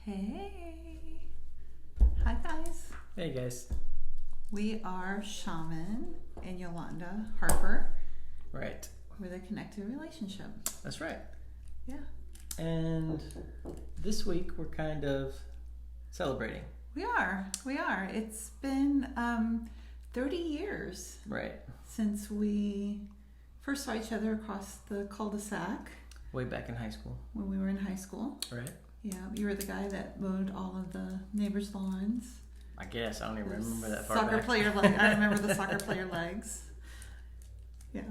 Hey. Hi, guys. Hey, guys. We are Shaman and Yolanda Harper. Right. With a connected relationship. That's right. Yeah. And this week we're kind of celebrating. We are. It's been 30 years. Right. Since we first saw each other across the cul-de-sac. Way back in high school. When we were in high school. Right. Yeah, you were the guy that mowed all of the neighbors' lawns. I guess. I don't even remember that far Soccer back. player leg. I remember the soccer player legs. Yeah.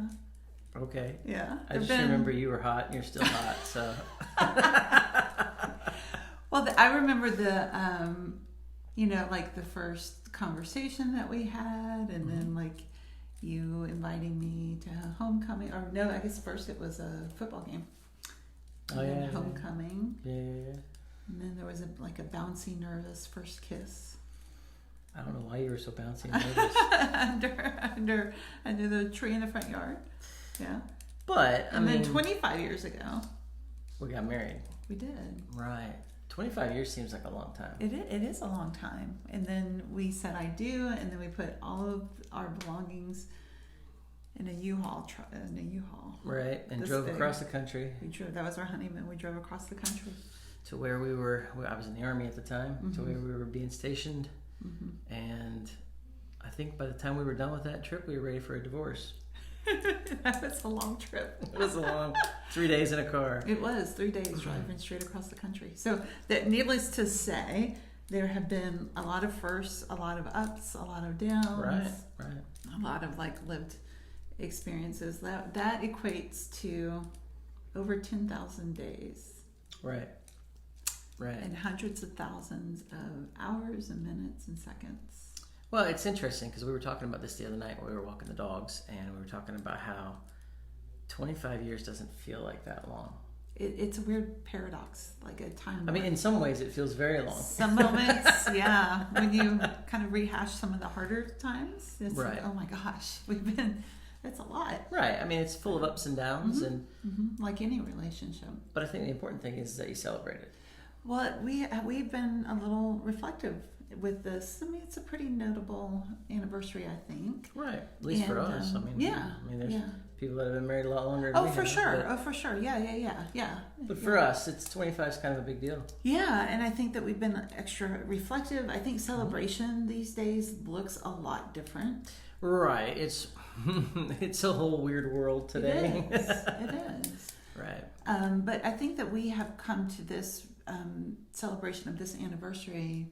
Okay. Yeah. I just remember you were hot and you're still hot, so. Well, I remember the, like the first conversation that we had, and then like you inviting me to homecoming, or no, I guess first it was a football game. And then homecoming. Yeah. And then there was a bouncy, nervous first kiss. I don't know why you were so bouncy and nervous. under the tree in the front yard. Yeah. But, then 25 years ago. We got married. We did. Right. 25 years seems like a long time. It is a long time. And then we said I do, and then we put all of our belongings in a U-Haul. Right. And drove across the country. That was our honeymoon. We drove across the country. To where I was in the Army at the time, to where we were being stationed. Mm-hmm. And I think by the time we were done with that trip, we were ready for a divorce. That was a long trip. It was a long 3 days in a car. It was 3 days driving straight across the country. So that, needless to say, there have been a lot of firsts, a lot of ups, a lot of downs. Right. A lot of lived experiences. That equates to over 10,000 days. Right. And hundreds of thousands of hours and minutes and seconds. Well, it's interesting because we were talking about this the other night when we were walking the dogs, and we were talking about how 25 years doesn't feel like that long. It's a weird paradox, like a time. I mean, in some ways it feels very long. Some moments, yeah. When you kind of rehash some of the harder times, it's like, oh my gosh, it's a lot. Right. I mean, it's full of ups and downs, and like any relationship. But I think the important thing is that you celebrate it. Well, we've been a little reflective with this. I mean, it's a pretty notable anniversary, I think. Right. At least for us. I mean, there's people that have been married a lot longer than we have. For sure. Yeah. But for us, 25 is kind of a big deal. Yeah, and I think that we've been extra reflective. I think celebration these days looks a lot different. Right. It's a whole weird world today. It is. Right. But I think that we have come to this celebration of this anniversary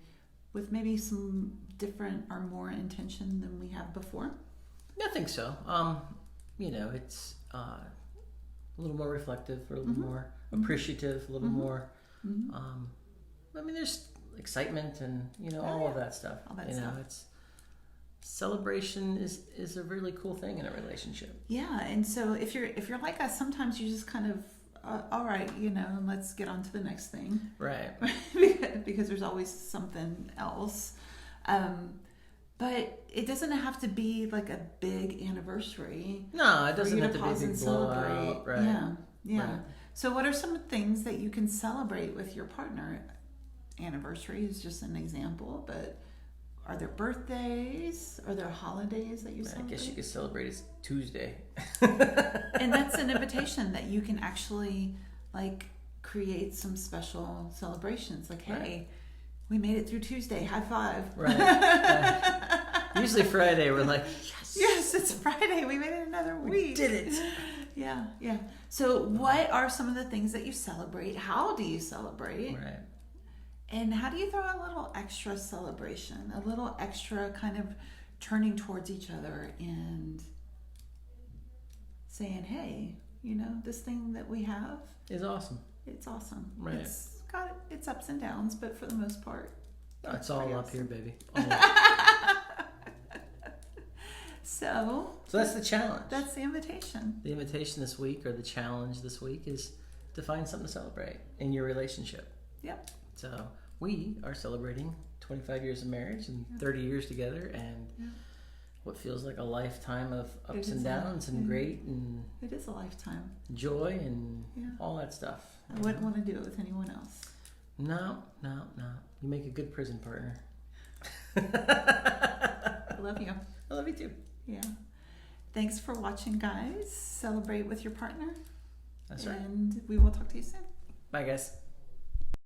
with maybe some different or more intention than we have before. I think so. It's a little more reflective, a little more appreciative, a little more. I mean, there's excitement and all of that stuff. All that stuff. It's celebration is a really cool thing in a relationship. Yeah, and so if you're like us, sometimes you just kind of all right, let's get on to the next thing. Right. because there's always something else. But it doesn't have to be like a big anniversary. No, it doesn't have to be a big blowout. Right. Yeah. Right. So what are some things that you can celebrate with your partner? Anniversary is just an example, but are there birthdays? Are there holidays that you celebrate? I guess you could celebrate it's Tuesday. And that's an invitation that you can actually create some special celebrations. Like, hey, we made it through Tuesday. High five. Right. Usually Friday we're like, yes, it's Friday. We made it another week. We did it. Yeah. So what are some of the things that you celebrate? How do you celebrate? Right. And how do you throw a little extra celebration, a little extra kind of turning towards each other and saying, hey, this thing that we have is awesome. It's awesome. Right. It's got its ups and downs, but for the most part, it's all up here, baby. So that's the challenge. That's the invitation. The invitation this week, or the challenge this week, is to find something to celebrate in your relationship. Yep. So we are celebrating 25 years of marriage and 30 years together, and what feels like a lifetime of ups and downs and great and it is a lifetime joy and all that stuff. I wouldn't want to do it with anyone else. No. You make a good prison partner. I love you. I love you too. Yeah. Thanks for watching, guys. Celebrate with your partner. That's right. And we will talk to you soon. Bye, guys.